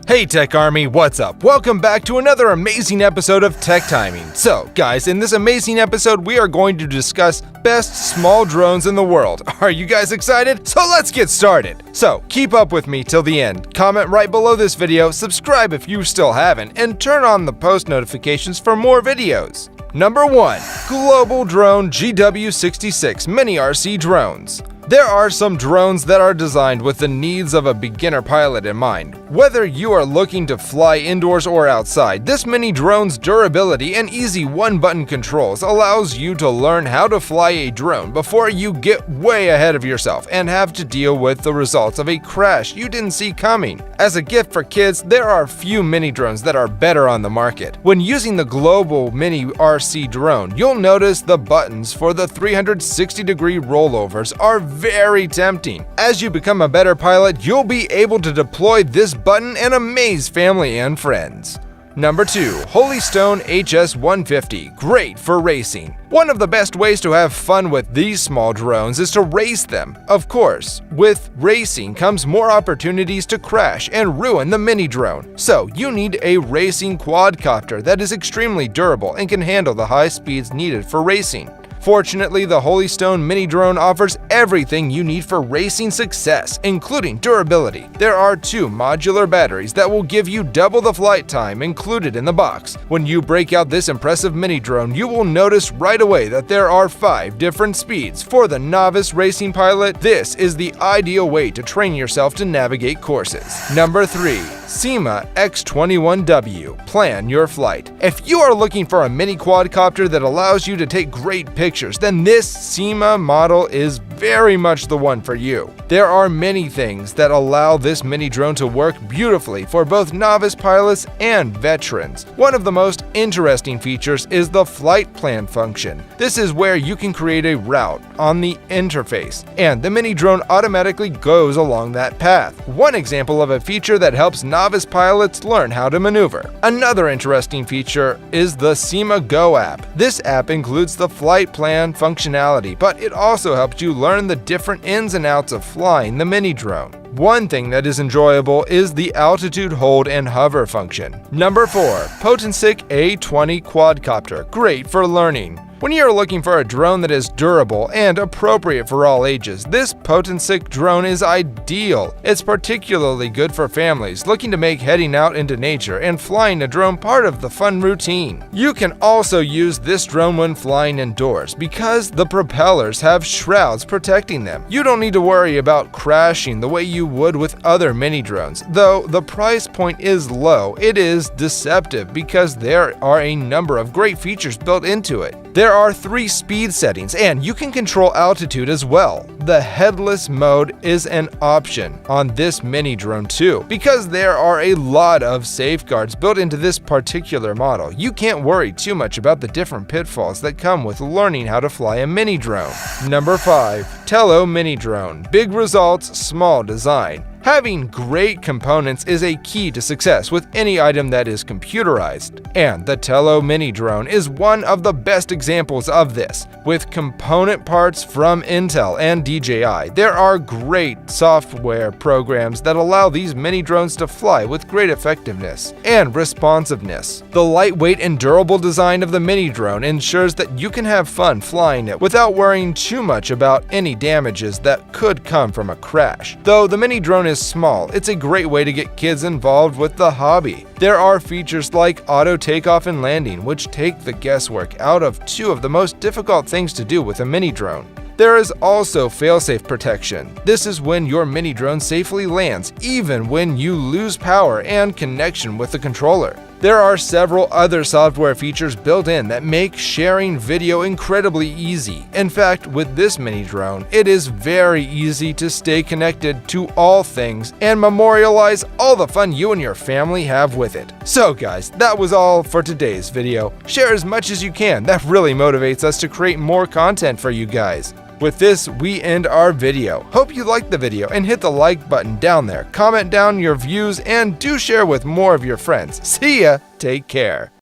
Hey Tech Army, what's up? Welcome back to another amazing episode of Tech Timing. So, guys, in this amazing episode, we are going to discuss best small drones in the world. Are you guys excited? So let's get started. So, keep up with me till the end. Comment right below this video, subscribe if you still haven't, and turn on the post notifications for more videos. Number 1. Global Drone GW66 Mini RC Drones. There are some drones that are designed with the needs of a beginner pilot in mind. Whether you are looking to fly indoors or outside, this mini drone's durability and easy one-button controls allows you to learn how to fly a drone before you get way ahead of yourself and have to deal with the results of a crash you didn't see coming. As a gift for kids, there are few mini drones that are better on the market. When using the Global Mini RC drone, you'll notice the buttons for the 360-degree rollovers are very tempting. As you become a better pilot, you'll be able to deploy this button and amaze family and friends. Number 2. Holystone HS150, great for racing. One of the best ways to have fun with these small drones is to race them. Of course, with racing comes more opportunities to crash and ruin the mini drone. So you need a racing quadcopter that is extremely durable and can handle the high speeds needed for racing. Fortunately, the Holystone mini drone offers everything you need for racing success, including durability. There are 2 modular batteries that will give you double the flight time included in the box. When you break out this impressive mini drone, you will notice right away that there are 5 different speeds. For the novice racing pilot, this is the ideal way to train yourself to navigate courses. Number 3. Syma X21W, plan your flight. If you are looking for a mini quadcopter that allows you to take great pictures, then this Syma model is very much the one for you. There are many things that allow this mini drone to work beautifully for both novice pilots and veterans. One of the most interesting features is the flight plan function. This is where you can create a route on the interface, and the mini drone automatically goes along that path. One example of a feature that helps novice pilots learn how to maneuver. Another interesting feature is the Syma Go app. This app includes the flight plan functionality, but it also helps you learn the different ins and outs of flying the mini drone. One thing that is enjoyable is the altitude hold and hover function. Number 4. Potensic A20 Quadcopter, great for learning. When you're looking for a drone that is durable and appropriate for all ages, this Potensic drone is ideal. It's particularly good for families looking to make heading out into nature and flying a drone part of the fun routine. You can also use this drone when flying indoors because the propellers have shrouds protecting them. You don't need to worry about crashing the way you would with other mini drones. Though the price point is low, it is deceptive because there are a number of great features built into it. There are 3 speed settings, and you can control altitude as well. The headless mode is an option on this mini drone too. Because there are a lot of safeguards built into this particular model, you can't worry too much about the different pitfalls that come with learning how to fly a mini drone. Number 5. Tello Mini Drone, big results, small design. Having great components is a key to success with any item that is computerized, and the Tello Mini Drone is one of the best examples of this. With component parts from Intel and DJI, there are great software programs that allow these mini drones to fly with great effectiveness and responsiveness. The lightweight and durable design of the mini drone ensures that you can have fun flying it without worrying too much about any damages that could come from a crash. Though the mini drone is small, it's a great way to get kids involved with the hobby. There are features like auto takeoff and landing, which take the guesswork out of 2 of the most difficult things to do with a mini drone. There is also failsafe protection. This is when your mini drone safely lands, even when you lose power and connection with the controller. There are several other software features built in that make sharing video incredibly easy. In fact, with this mini drone, it is very easy to stay connected to all things and memorialize all the fun you and your family have with it. So guys, that was all for today's video. Share as much as you can, that really motivates us to create more content for you guys. With this, we end our video. Hope you liked the video and hit the like button down there. Comment down your views and do share with more of your friends. See ya! Take care.